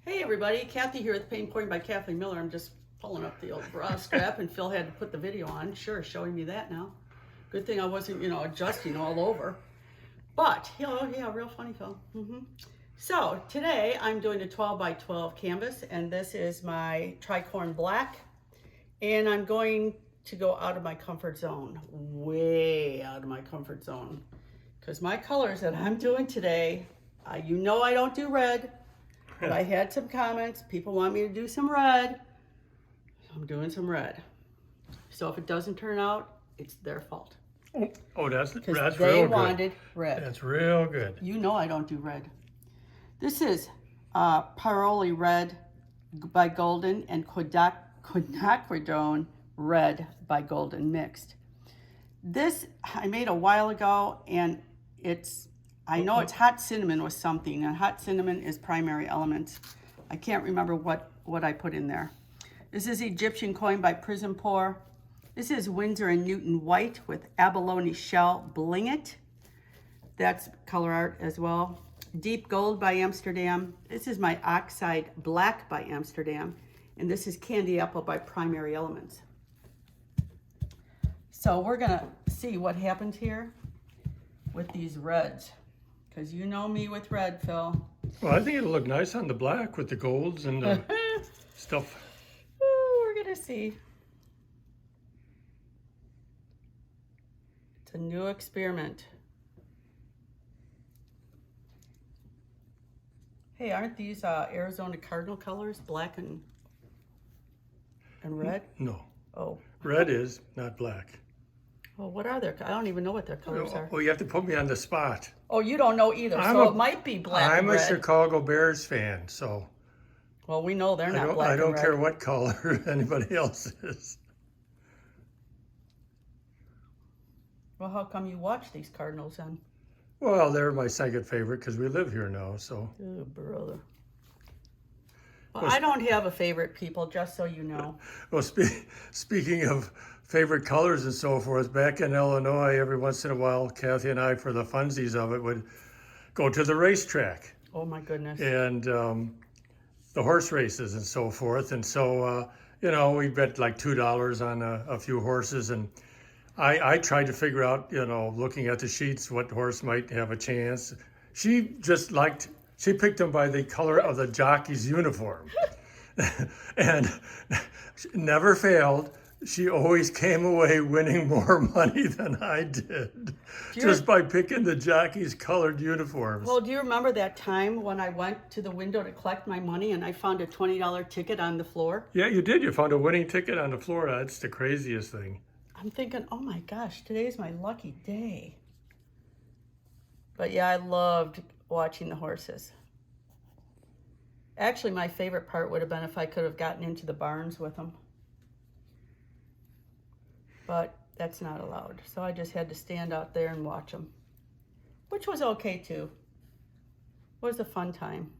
Hey everybody, Kathy here with Paint Pouring by Kathleen Miller. I'm just pulling up the old bra strap and Phil had to put the video on. Sure, showing me that now. Good thing I wasn't, adjusting all over. But, yeah, real funny, Phil. So today I'm doing a 12 by 12 canvas, and this is my tricorn black. And I'm going to go out of my comfort zone, way out of my comfort zone. Because my colors that I'm doing today, I don't do red. But I had some comments. People want me to do some red. So I'm doing some red. So if it doesn't turn out, it's their fault. Oh, that's real good. They wanted red. That's real good. You know I don't do red. This is Paroli Red by Golden and Quinacridone Red by Golden mixed. This I made a while ago, and I know it's hot cinnamon with something, and hot cinnamon is primary elements. I can't remember what I put in there. This is Egyptian coin by Prism Pour. This is Winsor & Newton white with abalone shell bling it. That's color art as well. Deep gold by Amsterdam. This is my oxide black by Amsterdam. And this is candy apple by Primary Elements. So we're gonna see what happens here with these reds. Because you know me with red, Phil. Well, I think it'll look nice on the black with the golds and the stuff. Ooh, we're gonna see. It's a new experiment. Hey, aren't these Arizona Cardinal colors, black and red? No. Oh. Red is, not black. Well, what are their? I don't even know what their colors are. Oh, you have to put me on the spot. Oh, you don't know either, so it might be black and red. I'm a Chicago Bears fan, so. Well, we know they're not black and red. I don't care what color anybody else is. Well, how come you watch these Cardinals then? Well, they're my second favorite because we live here now, so. Oh, brother. Well, I don't have a favorite, people, just so you know. Well, speaking of favorite colors and so forth, back in Illinois, every once in a while, Kathy and I, for the funsies of it, would go to the racetrack. Oh, my goodness. And the horse races and so forth. And so, we bet like $2 on a few horses. And I tried to figure out, looking at the sheets, what horse might have a chance. She picked them by the color of the jockey's uniform. And never failed. She always came away winning more money than I did, just by picking the jockey's colored uniforms. Well, do you remember that time when I went to the window to collect my money and I found a $20 ticket on the floor? Yeah, you did. You found a winning ticket on the floor. That's the craziest thing. I'm thinking, oh my gosh, today's my lucky day. But yeah, I loved watching the horses. Actually, my favorite part would have been if I could have gotten into the barns with them. But that's not allowed. So I just had to stand out there and watch them, which was okay too. It was a fun time.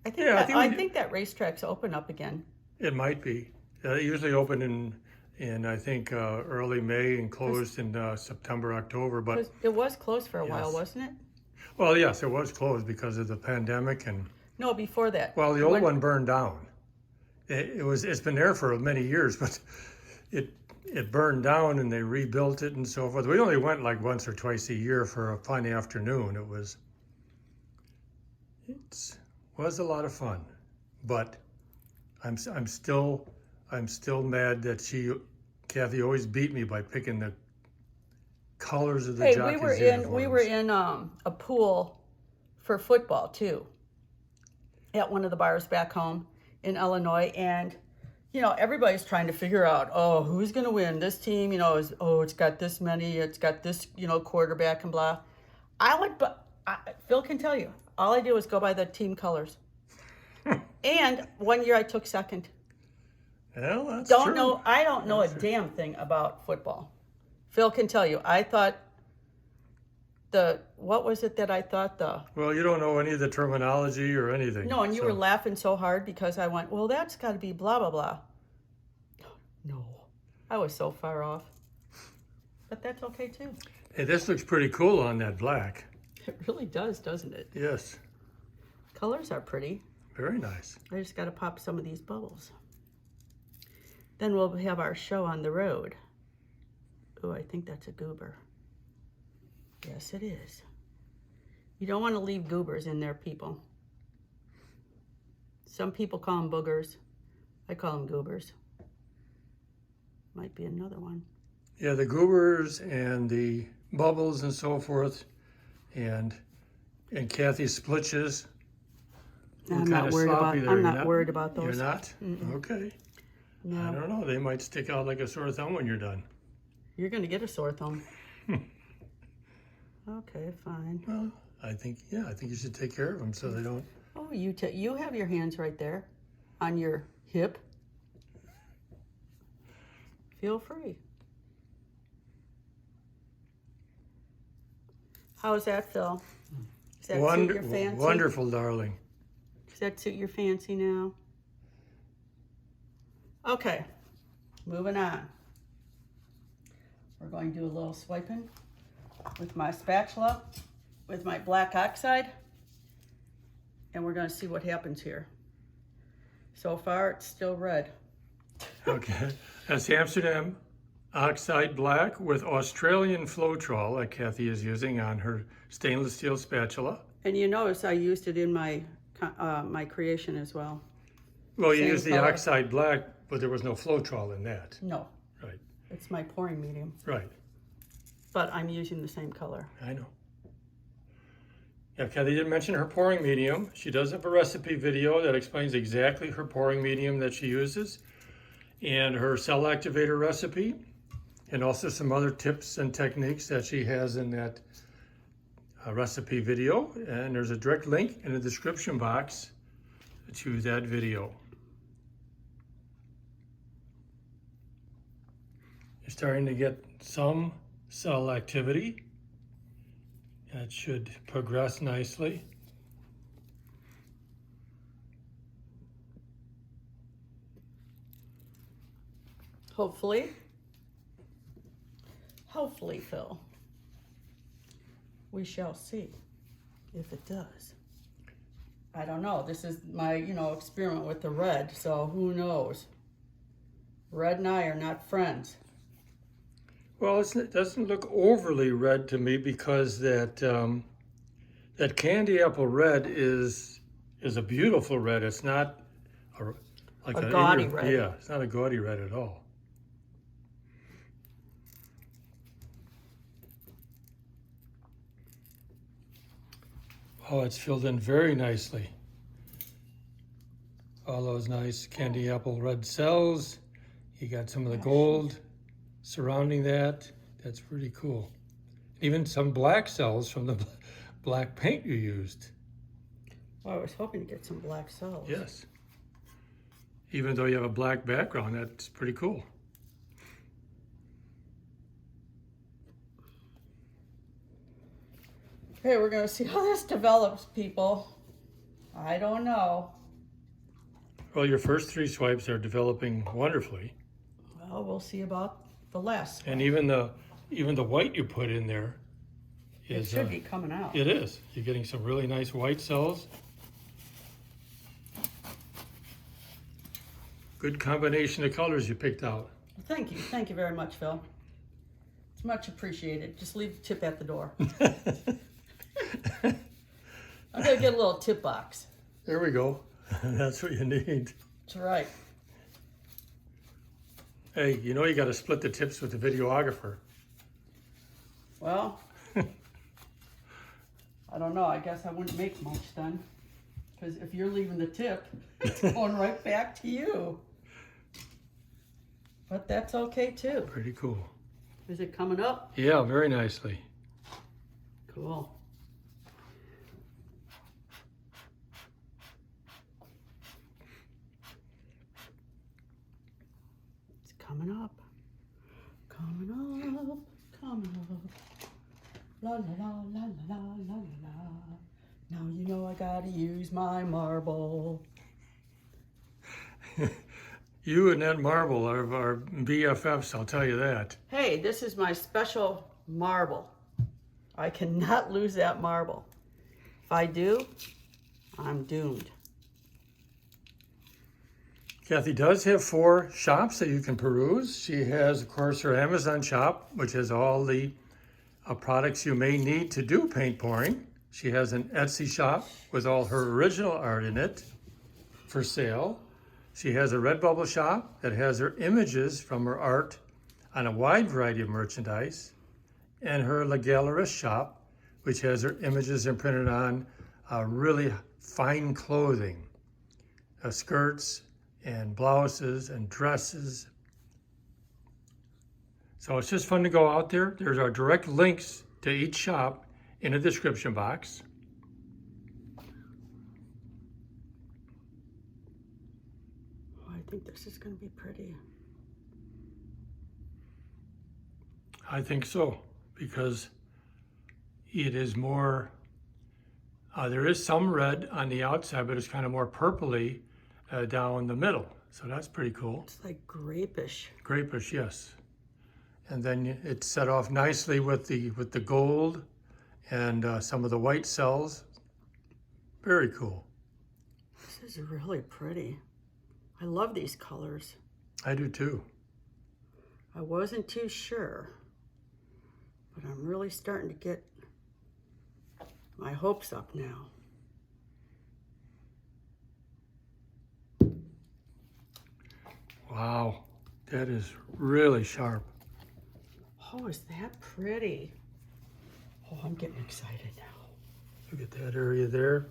I think that racetrack's open up again. It might be. It usually opened in I think early May and closed in September, October. But it was closed for a while, wasn't it? Well, yes, it was closed because of the pandemic and. No, before that. Well, the old one burned down. It's been there for many years, but it burned down and they rebuilt it and so forth. We only went like once or twice a year for a fun afternoon. It was a lot of fun, but I'm still mad that Kathy always beat me by picking the colors of the jockey's uniforms. We were in a pool for football too, at one of the bars back home in Illinois, and everybody's trying to figure out, who's going to win. This team, it's got this many, it's got this, quarterback and blah. Phil can tell you, all I do is go by the team colors. And one year I took second. Well, that's true. I don't know a damn thing about football. Phil can tell you, I thought what was it that I thought Well, you don't know any of the terminology or anything. No, and you were laughing so hard because I went, well, that's got to be blah, blah, blah. No, I was so far off. But that's okay too. Hey, this looks pretty cool on that black. It really does, doesn't it? Yes. Colors are pretty. Very nice. I just got to pop some of these bubbles. Then we'll have our show on the road. Oh, I think that's a goober. Yes, it is. You don't want to leave goobers in there, people. Some people call them boogers. I call them goobers. Might be another one. Yeah, the goobers and the bubbles and so forth, and Kathy's splitches. I'm not worried about. I'm not worried about those. You're not? Okay. No. I don't know. They might stick out like a sore thumb when you're done. You're gonna get a sore thumb. Okay, fine. Well, I think you should take care of them so they don't. Oh, you have your hands right there on your hip. Feel free. How's that, Phil? Does that suit your fancy? Wonderful, darling. Does that suit your fancy now? Okay, moving on. We're going to do a little swiping with my spatula, with my black oxide, and we're going to see what happens here. So far, it's still red. Okay, that's Amsterdam Oxide Black with Australian Floetrol that Kathy is using on her stainless steel spatula. And you notice I used it in my my creation as well. Well, you Same used the color. Oxide Black, but there was no Floetrol in that. No, Right, it's my pouring medium, right. but I'm using the same color. I know. Yeah, Kathy didn't mention her pouring medium. She does have a recipe video that explains exactly her pouring medium that she uses and her cell activator recipe, and also some other tips and techniques that she has in that recipe video. And there's a direct link in the description box to that video. You're starting to get some cell activity. That should progress nicely. Hopefully, Phil. We shall see if it does. I don't know. This is my, experiment with the red, so who knows? Red and I are not friends. Well, it doesn't look overly red to me because that candy apple red is a beautiful red. It's not like a gaudy red. Yeah, it's not a gaudy red at all. Oh, it's filled in very nicely. All those nice candy apple red cells. You got some of the gold surrounding that. That's pretty cool. Even some black cells from the black paint you used. Well, I was hoping to get some black cells. Yes. Even though you have a black background, that's pretty cool. Okay, we're going to see how this develops, people. I don't know. Well, your first 3 swipes are developing wonderfully. Well, we'll see about the last. And even the white you put in there It should be coming out. It is. You're getting some really nice white cells. Good combination of colors you picked out. Thank you. Thank you very much, Phil. It's much appreciated. Just leave the tip at the door. I'm going to get a little tip box. There we go. That's what you need. That's right. Hey, you know you got to split the tips with the videographer. Well, I don't know. I guess I wouldn't make much then. Because if you're leaving the tip, it's going right back to you. But that's okay too. Pretty cool. Is it coming up? Yeah, very nicely. Cool. It's coming up. Coming up. Coming up. La la la la la la la la. Now you know I gotta use my marble. You and that marble are BFFs, I'll tell you that. Hey, this is my special marble. I cannot lose that marble. If I do, I'm doomed. Kathy does have 4 shops that you can peruse. She has, of course, her Amazon shop, which has all the products you may need to do paint pouring. She has an Etsy shop with all her original art in it for sale. She has a Redbubble shop that has her images from her art on a wide variety of merchandise, and her Galeriste shop, which has her images imprinted on really fine clothing, skirts and blouses and dresses. So it's just fun to go out there. There's our direct links to each shop in the description box. Oh, I think this is going to be pretty. I think so, because it is more, there is some red on the outside, but it's kind of more purpley down the middle. So that's pretty cool. It's like grapish. Grapish, yes. And then it's set off nicely with the gold and some of the white cells. Very cool. This is really pretty. I love these colors. I do too. I wasn't too sure, but I'm really starting to get my hopes up now. Wow, that is really sharp. Oh, is that pretty? Oh, I'm getting excited now. Look at that area there.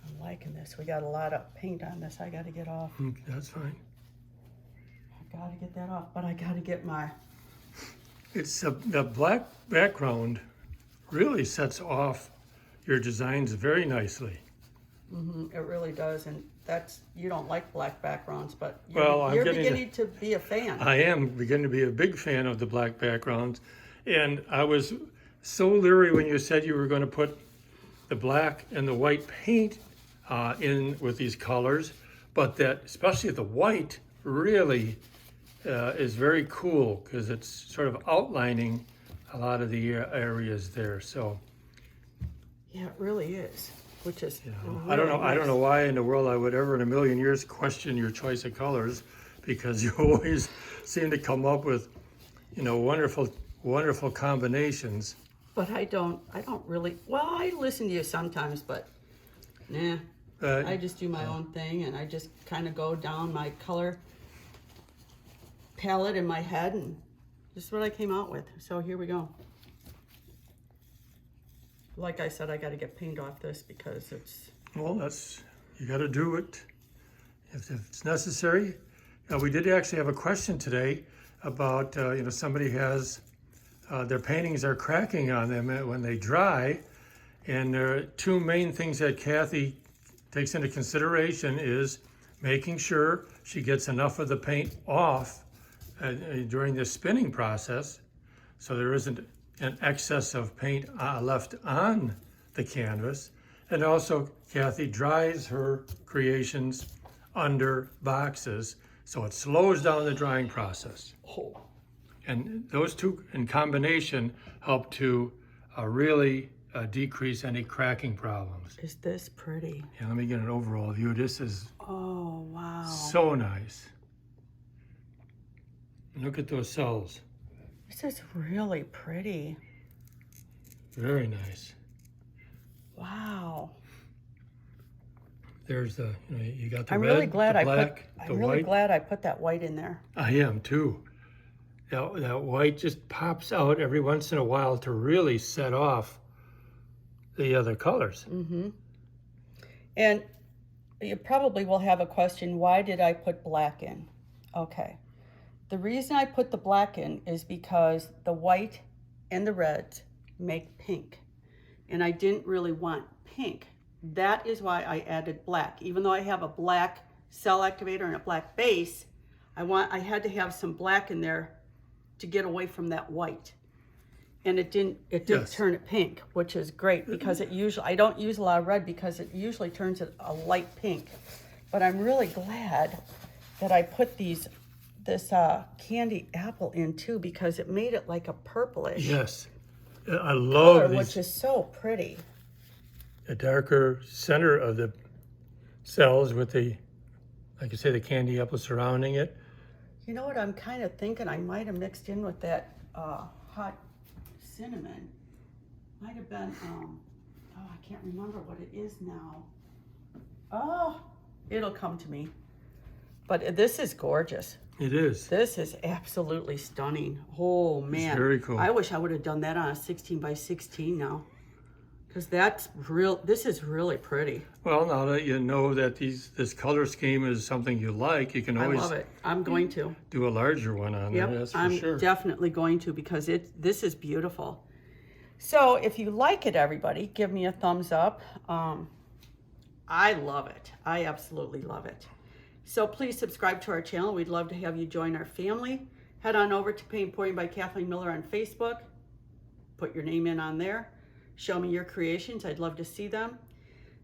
I'm liking this. We got a lot of paint on this I got to get off. That's fine. I got to get that off, but I got to get my... It's the black background really sets off your designs very nicely. It really does, and that's, you don't like black backgrounds, but Well, you're I'm beginning to be a fan. I am beginning to be a big fan of the black backgrounds. And I was so leery when you said you were going to put the black and the white paint in with these colors, but that especially the white really is very cool because it's sort of outlining a lot of the areas there. So Yeah, it really is, which is really I don't know. nice. I don't know why in the world I would ever in a million years question your choice of colors, because you always seem to come up with, wonderful combinations. But I don't really, well, I listen to you sometimes, but nah, I just do my own thing, and I just kind of go down my color palette in my head, and this is what I came out with. So here we go. Like I said, I got to get paint off this because it's... Well, you got to do it if it's necessary. We did actually have a question today about, somebody has, their paintings are cracking on them when they dry. And there are 2 main things that Kathy takes into consideration is making sure she gets enough of the paint off during the spinning process, so there isn't an excess of paint left on the canvas. And also, Kathy dries her creations under boxes, so it slows down the drying process. Oh. And those 2 in combination help to really decrease any cracking problems. Is this pretty? Yeah, let me get an overall view. This is Oh, wow. so nice. Look at those cells. This is really pretty. Very nice. Wow. There's the, you got the I'm red, really glad the I black, put. the I'm really white. glad I put that white in there. I am too. That white just pops out every once in a while to really set off the other colors. And you probably will have a question, why did I put black in? Okay. The reason I put the black in is because the white and the reds make pink. And I didn't really want pink. That is why I added black. Even though I have a black cell activator and a black base, I had to have some black in there to get away from that white. And it didn't Yes. turn it pink, which is great because I don't use a lot of red because it usually turns it a light pink. But I'm really glad that I put this candy apple in too, because it made it like a purplish Yes. I color, love which these, is so pretty. the darker center of the cells with the like I say, the candy apple surrounding it. You know what I'm kind of thinking? I might have mixed in with that hot cinnamon. Might have been, oh, I can't remember what it is now. Oh, it'll come to me. But this is gorgeous. It is. This is absolutely stunning. Oh, man. It's very cool. I wish I would have done that on a 16 by 16 now. Because that's real. This is really pretty. Well, now that you know that this color scheme is something you like, you can always I love it. I'm going to. do a larger one on there. That's for I'm sure. definitely going to, because this is beautiful. So if you like it, everybody, give me a thumbs up. I love it. I absolutely love it. So please subscribe to our channel. We'd love to have you join our family. Head on over to Paint Pouring by Kathleen Miller on Facebook. Put your name in on there. Show me your creations. I'd love to see them.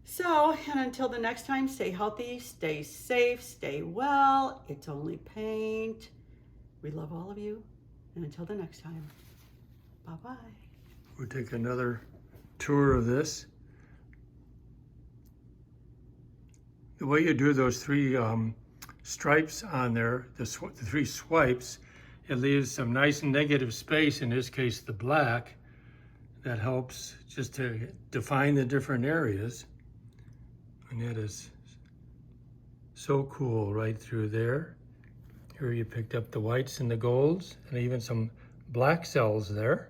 So, and until the next time, stay healthy, stay safe, stay well. It's only paint. We love all of you. And until the next time, bye-bye. We'll take another tour of this. The way you do those three stripes on there, the three swipes, it leaves some nice negative space, in this case the black, that helps just to define the different areas. And that is so cool right through there. Here you picked up the whites and the golds and even some black cells there.